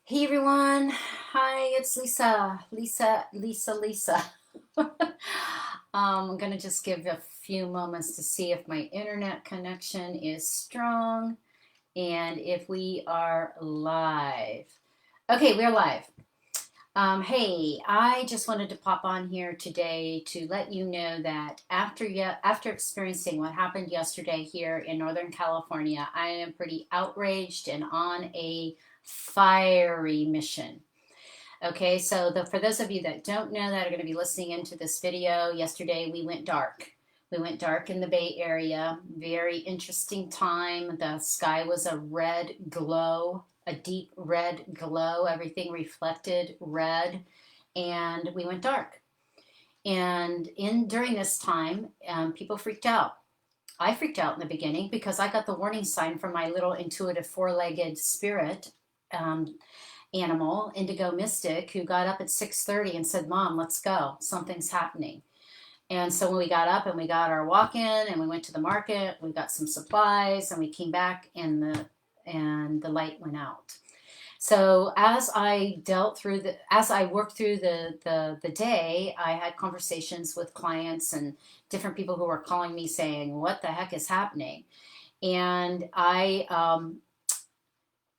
Hey everyone. Hi, it's Lisa. Lisa. I'm gonna just give a few moments to see if my internet connection is strong and if we are live. Okay, we're live. Hey, I just wanted to pop on here today to let you know that after experiencing what happened yesterday here in Northern California, I am pretty outraged and on a fiery mission. Okay, so for those of you that don't know that are going to be listening into this video, yesterday we went dark. We went dark in the Bay Area. Very interesting time. The sky was a red glow, a deep red glow. Everything reflected red, and we went dark. And in during this time, people freaked out. I freaked out in the beginning because I got the warning sign from my little intuitive four-legged spirit. Animal, Indigo Mystic, who got up at 6:30 and said, "Mom, let's go. Something's happening." And so when we got up and we got our walk in and we went to the market, we got some supplies and we came back and the light went out. So as I worked through the day, I had conversations with clients and different people who were calling me saying, "What the heck is happening?" And I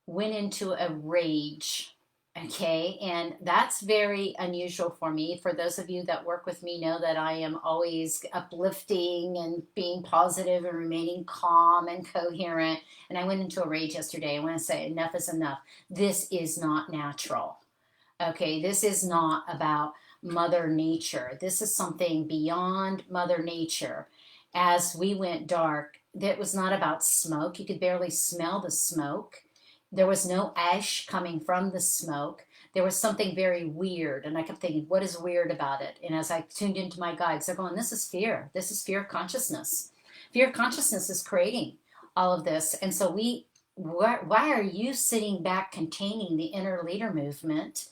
went into a rage. Okay, and that's very unusual for me. For those of you that work with me know that I am always uplifting and being positive and remaining calm and coherent. And I went into a rage yesterday. I want to say enough is enough. This is not natural. Okay, this is not about Mother Nature. This is something beyond Mother Nature. As we went dark, that was not about smoke. You could barely smell the smoke. There was no ash coming from the smoke. There was something very weird. And I kept thinking, what is weird about it? And as I tuned into my guides, they're going, this is fear. This is fear consciousness. Fear consciousness is creating all of this. And so why are you sitting back containing the inner leader movement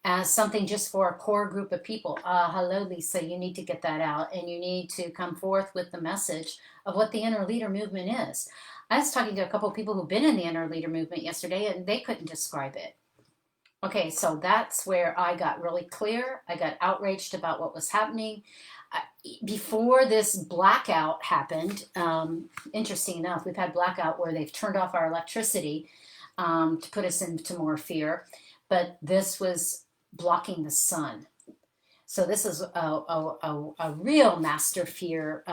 as something just for a core group of people? Hello, Lisa, you need to get that out and you need to come forth with the message of what the inner leader movement is. I was talking to a couple of people who've been in the inner leader movement yesterday and they couldn't describe it. Okay, so that's where I got really clear. I got outraged about what was happening. Before this blackout happened, interesting enough, we've had blackout where they've turned off our electricity to put us into more fear, but this was blocking the sun. So this is a real master fear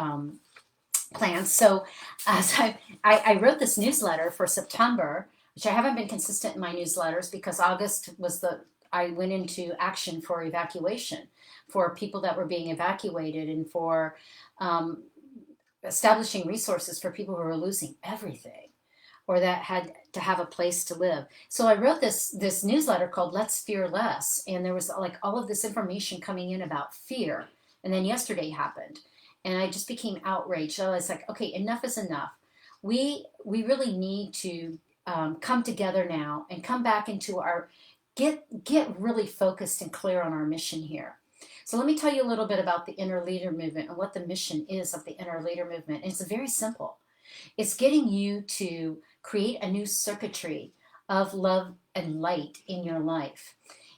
plan. So as I wrote this newsletter for September, which I haven't been consistent in my newsletters because August was I went into action for evacuation for people that were being evacuated and for establishing resources for people who were losing everything or that had to have a place to live. So I wrote this newsletter called Let's Fear Less, and there was like all of this information coming in about fear. And then yesterday happened, and I just became outraged. So I was like, okay, enough is enough. We really need to come together now and come back into our get really focused and clear on our mission here. So let me tell you a little bit about the inner leader movement and what the mission is of the inner leader movement. And it's very simple. It's getting you to create a new circuitry of love and light in your life.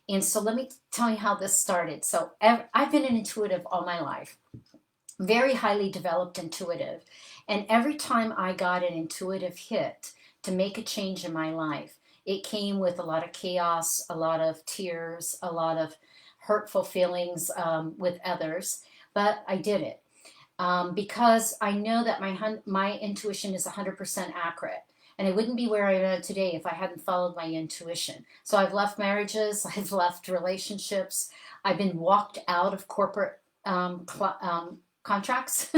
And so let me tell you how this started. So I've been an intuitive all my life, very highly developed intuitive. And every time I got an intuitive hit to make a change in my life, it came with a lot of chaos, a lot of tears, a lot of hurtful feelings with others. But I did it because I know that my intuition is 100% accurate. And I wouldn't be where I am today if I hadn't followed my intuition. So I've left marriages, I've left relationships, I've been walked out of corporate contracts.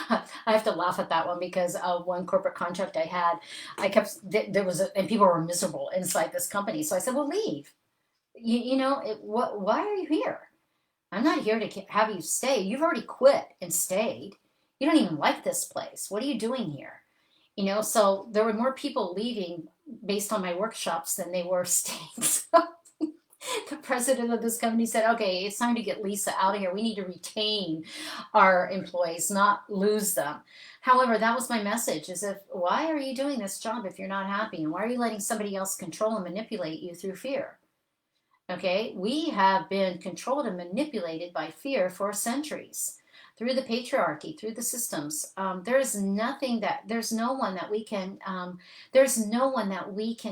I have to laugh at that one because one corporate contract I had, and people were miserable inside this company. So I said, well, leave. Why are you here? I'm not here to have you stay. You've already quit and stayed. You don't even like this place. What are you doing here? So there were more people leaving based on my workshops than they were staying. So the president of this company said, okay, it's time to get Lisa out of here. We need to retain our employees, not lose them. However, that was my message is if, why are you doing this job if you're not happy? And why are you letting somebody else control and manipulate you through fear? Okay, we have been controlled and manipulated by fear for centuries through the patriarchy, through the systems. There's no one that we can,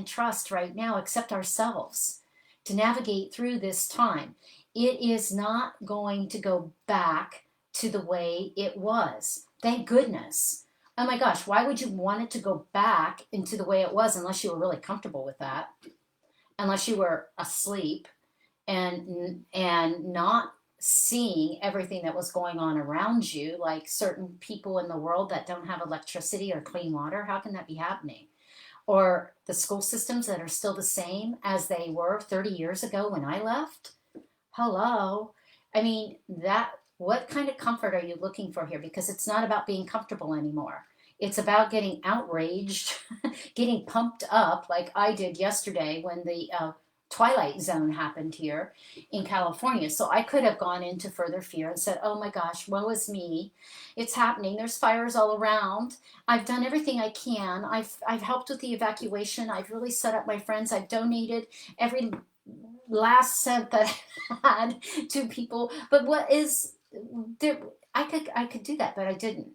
trust right now except ourselves to navigate through this time. It is not going to go back to the way it was. Thank goodness. Oh my gosh, why would you want it to go back into the way it was unless you were really comfortable with that? Unless you were asleep and not seeing everything that was going on around you, like certain people in the world that don't have electricity or clean water. How can that be happening? Or the school systems that are still the same as they were 30 years ago when I left. Hello. I mean, that what kind of comfort are you looking for here? Because it's not about being comfortable anymore. It's about getting outraged, getting pumped up like I did yesterday when the twilight zone happened here in California. So I could have gone into further fear and said, oh my gosh, woe is me. It's happening. There's fires all around. I've done everything I can. I've helped with the evacuation. I've really set up my friends. I've donated every last cent that I had to people. But what is there? I could do that, but I didn't.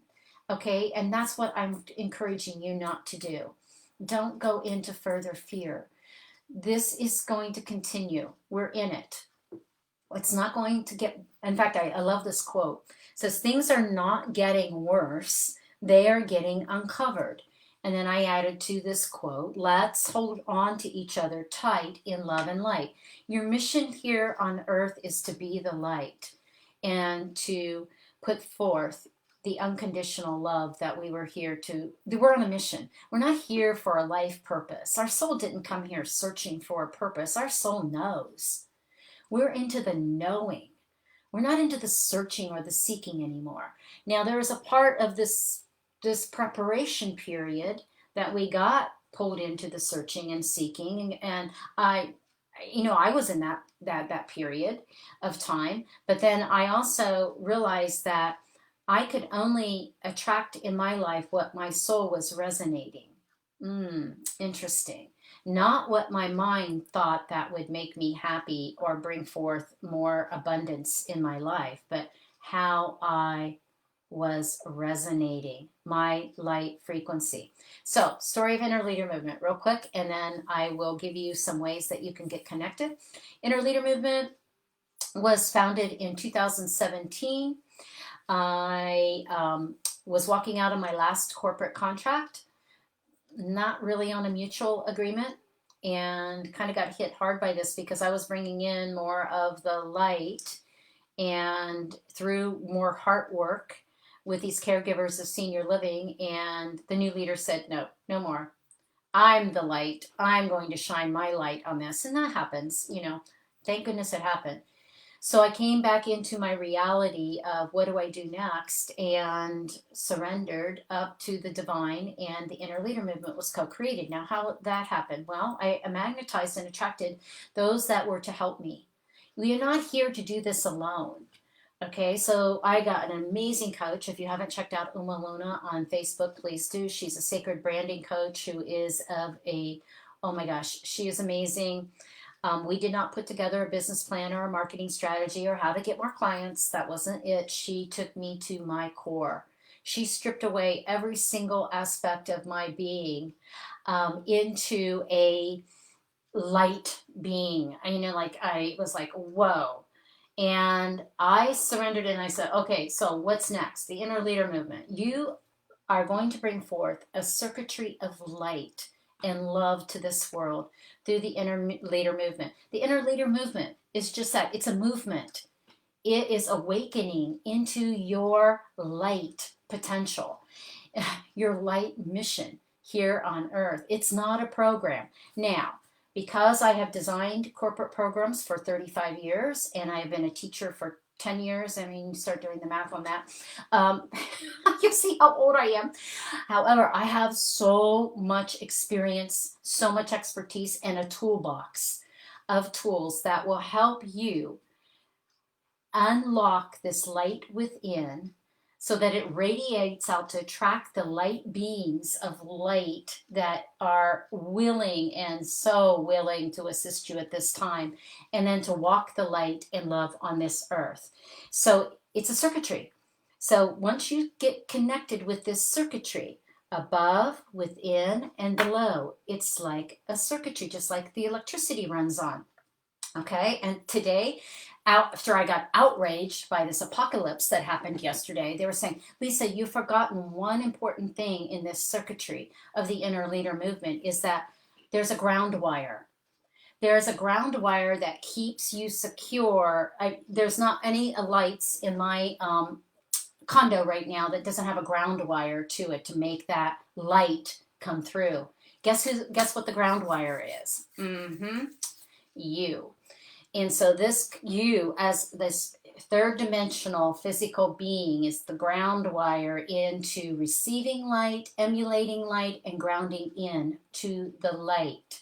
Okay, and that's what I'm encouraging you not to do. Don't go into further fear. This is going to continue. We're in it. It's not going to get, in fact, I love this quote. It says, things are not getting worse, they are getting uncovered. And then I added to this quote, let's hold on to each other tight in love and light. Your mission here on earth is to be the light and to put forth the unconditional love that we were here to. We're on a mission. We're not here for a life purpose. Our soul didn't come here searching for a purpose. Our soul knows. We're into the knowing. We're not into the searching or the seeking anymore. Now, there is a part of this preparation period that we got pulled into the searching and seeking, and I was in that period of time. But then I also realized that I could only attract in my life what my soul was resonating. Interesting. Not what my mind thought that would make me happy or bring forth more abundance in my life, but how I was resonating, my light frequency. So, story of inner leader movement, real quick, and then I will give you some ways that you can get connected. Inner leader movement was founded in 2017. I was walking out of my last corporate contract, not really on a mutual agreement, and kind of got hit hard by this because I was bringing in more of the light and through more heart work with these caregivers of senior living. And the new leader said, no, no more. I'm the light. I'm going to shine my light on this. And that happens, thank goodness it happened. So I came back into my reality of what do I do next, and surrendered up to the divine, and the inner leader movement was co-created. Now, how that happened? Well, I magnetized and attracted those that were to help me. We are not here to do this alone. Okay, so I got an amazing coach. If you haven't checked out Uma Luna on Facebook, please do. She's a sacred branding coach who is oh my gosh, she is amazing. We did not put together a business plan or a marketing strategy or how to get more clients. That wasn't it. She took me to my core. She stripped away every single aspect of my being into a light being. I was like, whoa. And I surrendered and I said, okay, so what's next? The inner leader movement. You are going to bring forth a circuitry of light and love to this world through the inner leader movement. The inner leader movement is just that. It's a movement. It is awakening into your light potential, your light mission here on earth. It's not a program. Now, because I have designed corporate programs for 35 years and I have been a teacher for 10 years, I mean, start doing the math on that. You see how old I am. However, I have so much experience, so much expertise, and a toolbox of tools that will help you unlock this light within so that it radiates out to attract the light beings of light that are willing and so willing to assist you at this time, and then to walk the light in love on this earth. So it's a circuitry. So once you get connected with this circuitry, above, within, and below, it's like a circuitry, just like the electricity runs on. Okay, and today, after I got outraged by this apocalypse that happened yesterday, they were saying, Lisa, you've forgotten one important thing in this circuitry of the inner leader movement is that there's a ground wire. There's a ground wire that keeps you secure. There's not any lights in my condo right now that doesn't have a ground wire to it to make that light come through. Guess what the ground wire is? You. And so this you as this third dimensional physical being is the ground wire into receiving light, emulating light, and grounding in to the light.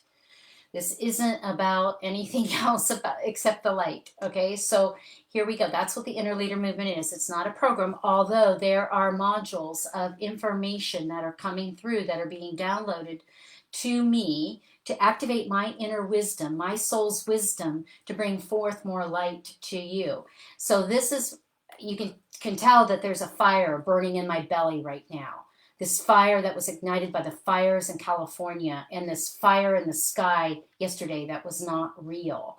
This isn't about anything else except the light. Okay, so here we go. That's what the inner leader movement is. It's not a program, although there are modules of information that are coming through that are being downloaded to me to activate my inner wisdom, my soul's wisdom, to bring forth more light to you. So this is, you can tell that there's a fire burning in my belly right now. This fire that was ignited by the fires in California, and this fire in the sky yesterday that was not real.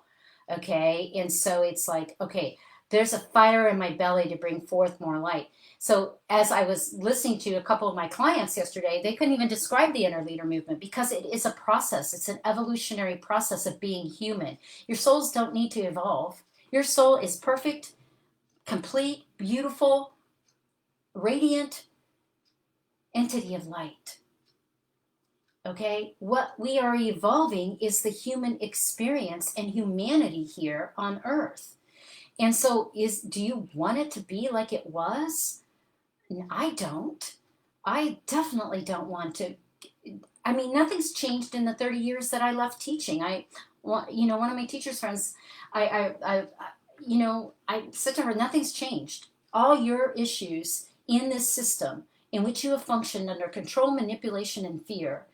Okay, and so it's like, okay, there's a fire in my belly to bring forth more light. So as I was listening to a couple of my clients yesterday, they couldn't even describe the inner leader movement because it is a process. It's an evolutionary process of being human. Your souls don't need to evolve. Your soul is perfect, complete, beautiful, radiant entity of light. Okay, what we are evolving is the human experience and humanity here on earth. And so do you want it to be like it was? I don't. I definitely don't want to. I mean, nothing's changed in the 30 years that I left teaching. One of my teacher's friends, I said to her, nothing's changed. All your issues in this system in which you have functioned under control, manipulation, and fear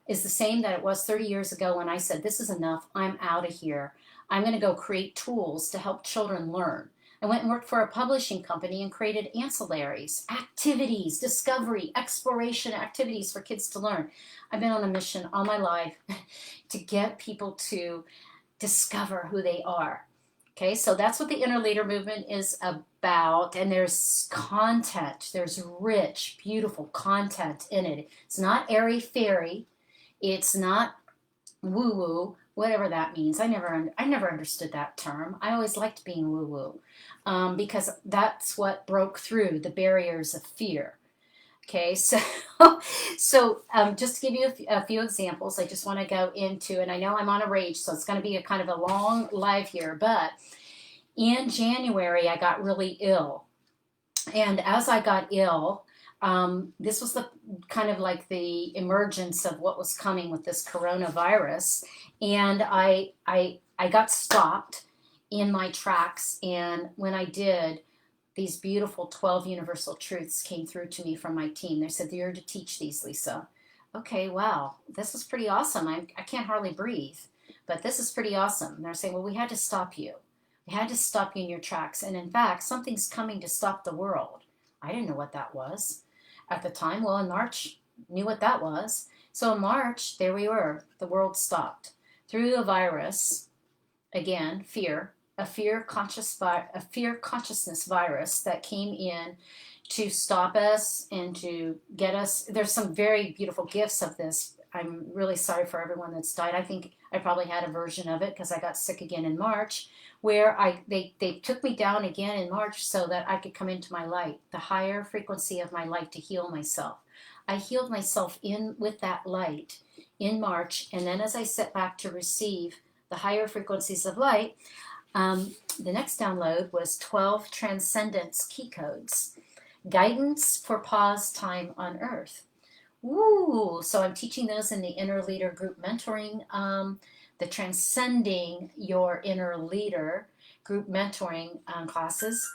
is the same that it was 30 years ago when I said, this is enough, I'm out of here. I'm going to go create tools to help children learn. I went and worked for a publishing company and created ancillaries, activities, discovery, exploration activities for kids to learn. I've been on a mission all my life to get people to discover who they are. Okay, so that's what the inner leader movement is about. And there's content, there's rich, beautiful content in it. It's not airy-fairy. It's not woo-woo, whatever that means. I never understood that term. I always liked being woo-woo because that's what broke through the barriers of fear. Okay, so just to give you a few examples, I just want to go into, and I know I'm on a rage, so it's going to be a kind of a long live here, but in January, I got really ill. And as I got ill, this was the kind of like the emergence of what was coming with this coronavirus. And I got stopped in my tracks. And when I did, these beautiful 12 universal truths came through to me from my team. They said, you're to teach these, Lisa. Okay, wow, this is pretty awesome. I can't hardly breathe, but this is pretty awesome. And they're saying, well, we had to stop you. We had to stop you in your tracks. And in fact, something's coming to stop the world. I didn't know what that was at the time. Well, in March, knew what that was. So in March, there we were. The world stopped. Through a virus, again, fear, a fear consciousness virus that came in to stop us and to get us. There's some very beautiful gifts of this. I'm really sorry for everyone that's died. I think I probably had a version of it because I got sick again in March, where they took me down again in March so that I could come into my light, the higher frequency of my light, to heal myself. I healed myself in with that light in March, and then as I set back to receive the higher frequencies of light, the next download was 12 Transcendence Key Codes, Guidance for Pause Time on Earth. Ooh, so I'm teaching those in the Inner Leader Group Mentoring the Transcending Your Inner Leader group mentoring classes.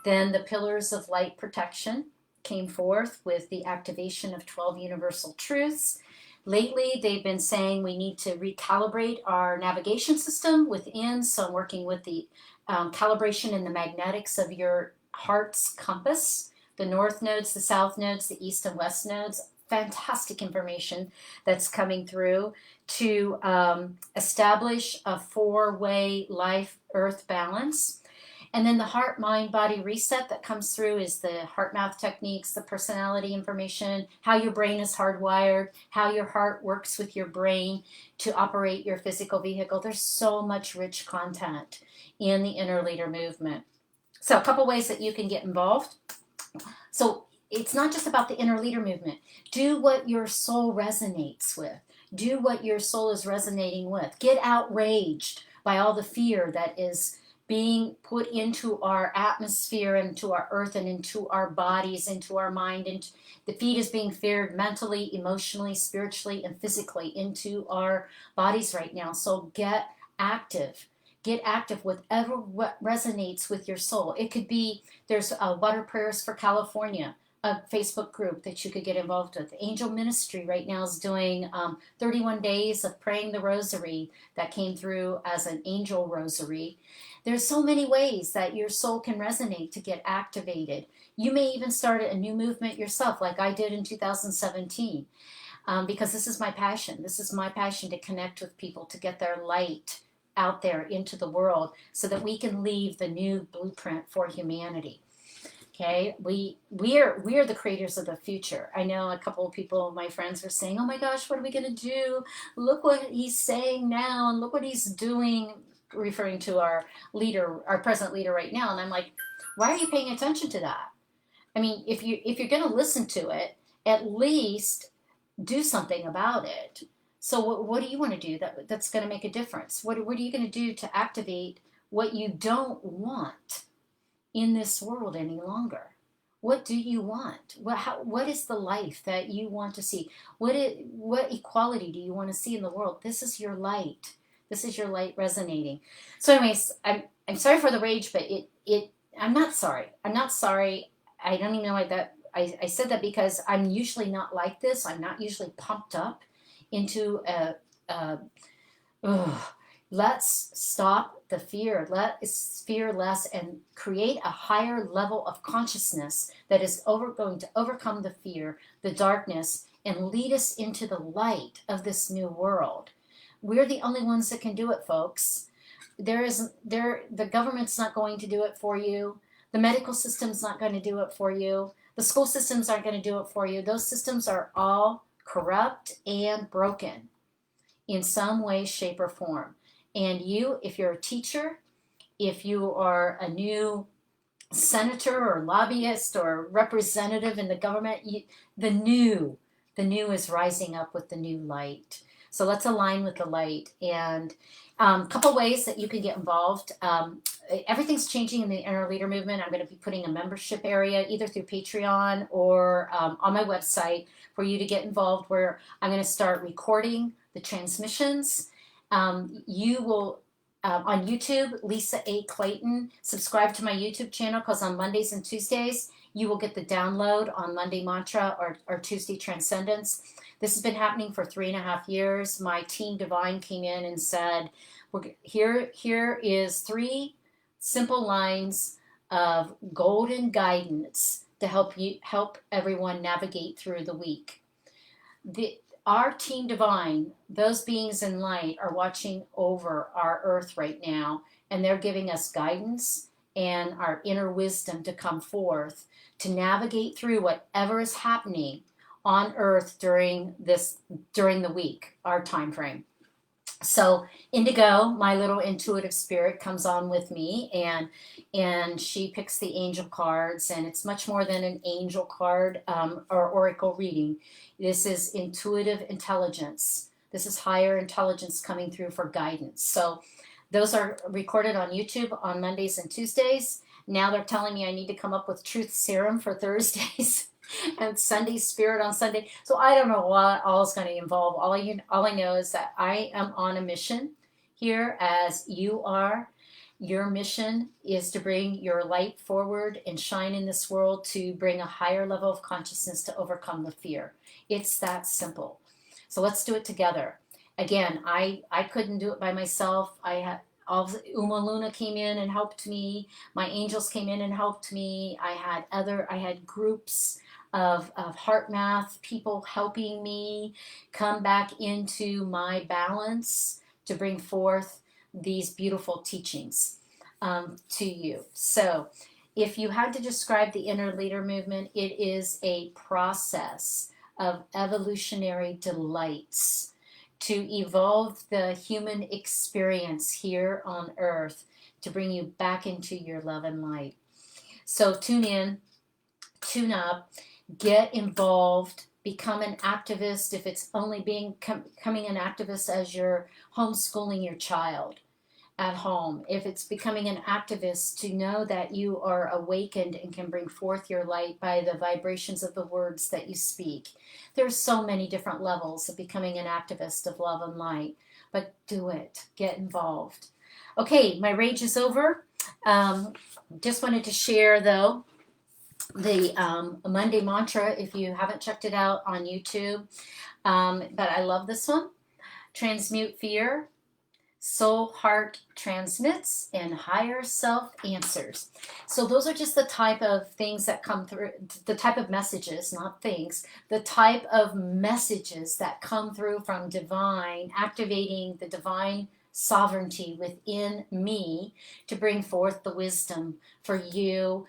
Then the Pillars of Light Protection came forth with the activation of 12 universal truths. Lately, they've been saying we need to recalibrate our navigation system within. So I'm working with the calibration and the magnetics of your heart's compass, the north nodes, the south nodes, the east and west nodes. Fantastic information that's coming through to establish a four-way life earth balance. And then the heart, mind, body reset that comes through is the heart mouth techniques, the personality information, how your brain is hardwired, how your heart works with your brain to operate your physical vehicle. There's so much rich content in the Inner Leader movement. So a couple ways that you can get involved. So it's not just about the Inner Leader movement. Do what your soul resonates with. Do what your soul is resonating with. Get outraged by all the fear that is being put into our atmosphere, into our earth, and into our bodies, into our mind. And the feed is being feared mentally, emotionally, spiritually, and physically into our bodies right now. So get active. Get active, whatever what resonates with your soul. It could be, there's Water Prayers for California, a Facebook group that you could get involved with. Angel Ministry right now is doing 31 days of praying the rosary that came through as an angel rosary. There's so many ways that your soul can resonate to get activated. You may even start a new movement yourself, like I did in 2017, because this is my passion. This is my passion to connect with people, to get their light out there into the world so that we can leave the new blueprint for humanity. Okay, we're the creators of the future. I know a couple of people, my friends, are saying, "Oh my gosh, what are we going to do? Look what he's saying now, and look what he's doing," referring to our leader, our present leader right now. And I'm like, why are you paying attention to that? I mean, if you're going to listen to it, at least do something about it. So what do you want to do that's going to make a difference? What are you going to do to activate what you don't want in this world any longer? What do you want? What is the life that you want to see? What equality do you want to see in the world? This is your light. This is your light resonating. So anyways, I'm sorry for the rage, but I'm not sorry. I'm not sorry. I don't even know why that I said that, because I'm usually not like this. I'm not usually pumped up into let's stop the fear. Let's fear less and create a higher level of consciousness that is going to overcome the fear, the darkness, and lead us into the light of this new world. We're the only ones that can do it, folks. The government's not going to do it for you. The medical system's not going to do it for you. The school systems aren't going to do it for you. Those systems are all corrupt and broken in some way, shape, or form. And you, if you're a teacher, if you are a new senator or lobbyist or representative in the government, the new is rising up with the new light. So let's align with the light. And a couple ways that you can get involved. Everything's changing in the Inner Leader movement. I'm going to be putting a membership area either through Patreon or on my website for you to get involved, where I'm going to start recording the transmissions. You will, on YouTube, Lisa A. Clayton, subscribe to my YouTube channel, because on Mondays and Tuesdays, you will get the download on Monday Mantra or Tuesday Transcendence. This has been happening for 3.5 years. My team Divine came in and said, here is 3 simple lines of golden guidance to help everyone navigate through the week. Our team Divine, those beings in light, are watching over our earth right now, and they're giving us guidance and our inner wisdom to come forth to navigate through whatever is happening on earth during the week, our time frame. So Indigo, my little intuitive spirit, comes on with me, and she picks the angel cards, and it's much more than an angel card or oracle reading. This is intuitive intelligence. This is higher intelligence coming through for guidance. So those are recorded on YouTube on Mondays and Tuesdays. Now they're telling me I need to come up with truth serum for Thursdays and Sunday spirit on Sunday. So I don't know what all is going to involve. All I know is that I am on a mission here as you are. Your mission is to bring your light forward and shine in this world to bring a higher level of consciousness to overcome the fear. It's that simple. So let's do it together. Again, I couldn't do it by myself. I had all Uma Luna came in and helped me. My angels came in and helped me. I had groups of heart math people helping me come back into my balance to bring forth these beautiful teachings to you. So, if you had to describe the inner leader movement, it is a process of evolutionary delights to evolve the human experience here on earth to bring you back into your love and light. So, tune in, tune up, get involved, become an activist. If it's only becoming an activist as you're homeschooling your child at home, if it's becoming an activist to know that you are awakened and can bring forth your light by the vibrations of the words that you speak. There's so many different levels of becoming an activist of love and light, but do it, get involved. Okay, my rage is over. Just wanted to share though the Monday mantra if you haven't checked it out on YouTube. But I love this one. Transmute fear, soul heart transmits, and higher self answers. So those are just the type of things that come through, the type of messages, not things, the type of messages that come through from divine, activating the divine sovereignty within me to bring forth the wisdom for you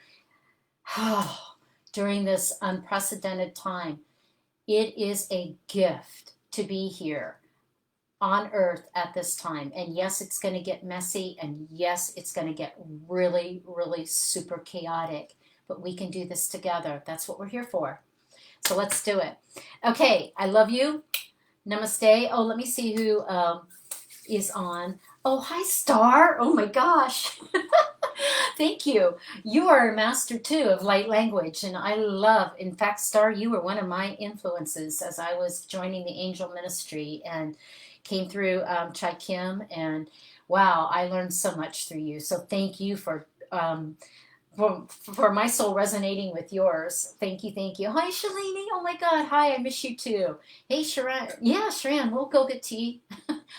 during this unprecedented time. It is a gift to be here on earth at this time. And yes, it's going to get messy, and yes, it's going to get really, really super chaotic, but we can do this together. That's what we're here for. So let's do it. Okay, I love you. Namaste. Oh, let me see who is on. Oh, hi, Star. Oh my gosh. Thank you. You are a master too of light language, and I love, in fact, Star, you were one of my influences as I was joining the angel ministry and came through Chai Kim, and wow, I learned so much through you. So thank you for my soul resonating with yours. Thank you, thank you. Hi, Shalini. Oh my God. Hi, I miss you too. Hey, Sharon. Yeah, Sharon, we'll go get tea.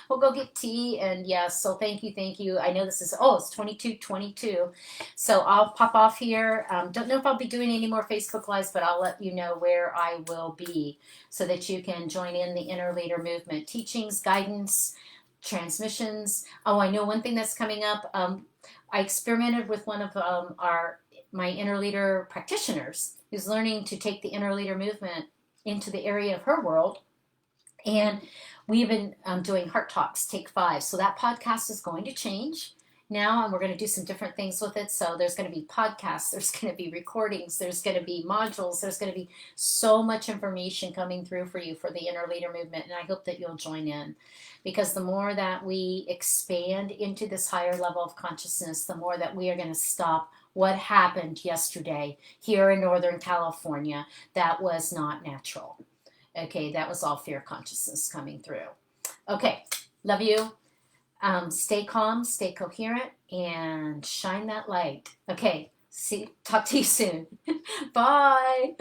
We'll go get tea. And yes, so thank you, thank you. I know this is, it's 22:22. So I'll pop off here. Don't know if I'll be doing any more Facebook Lives, but I'll let you know where I will be so that you can join in the Inner Leader Movement teachings, guidance, transmissions. Oh, I know one thing that's coming up. I experimented with one of my inner leader practitioners who's learning to take the inner leader movement into the area of her world. And we've been doing Heart Talks, Take 5. So that podcast is going to change now, and we're going to do some different things with it. So there's going to be podcasts, there's going to be recordings, there's going to be modules, there's going to be so much information coming through for you for the inner leader movement. And I hope that you'll join in, because the more that we expand into this higher level of consciousness, the more that we are going to stop what happened yesterday here in Northern California that was not natural. Okay, that was all fear consciousness coming through. Okay, love you. Stay calm, stay coherent, and shine that light. Okay, talk to you soon. Bye.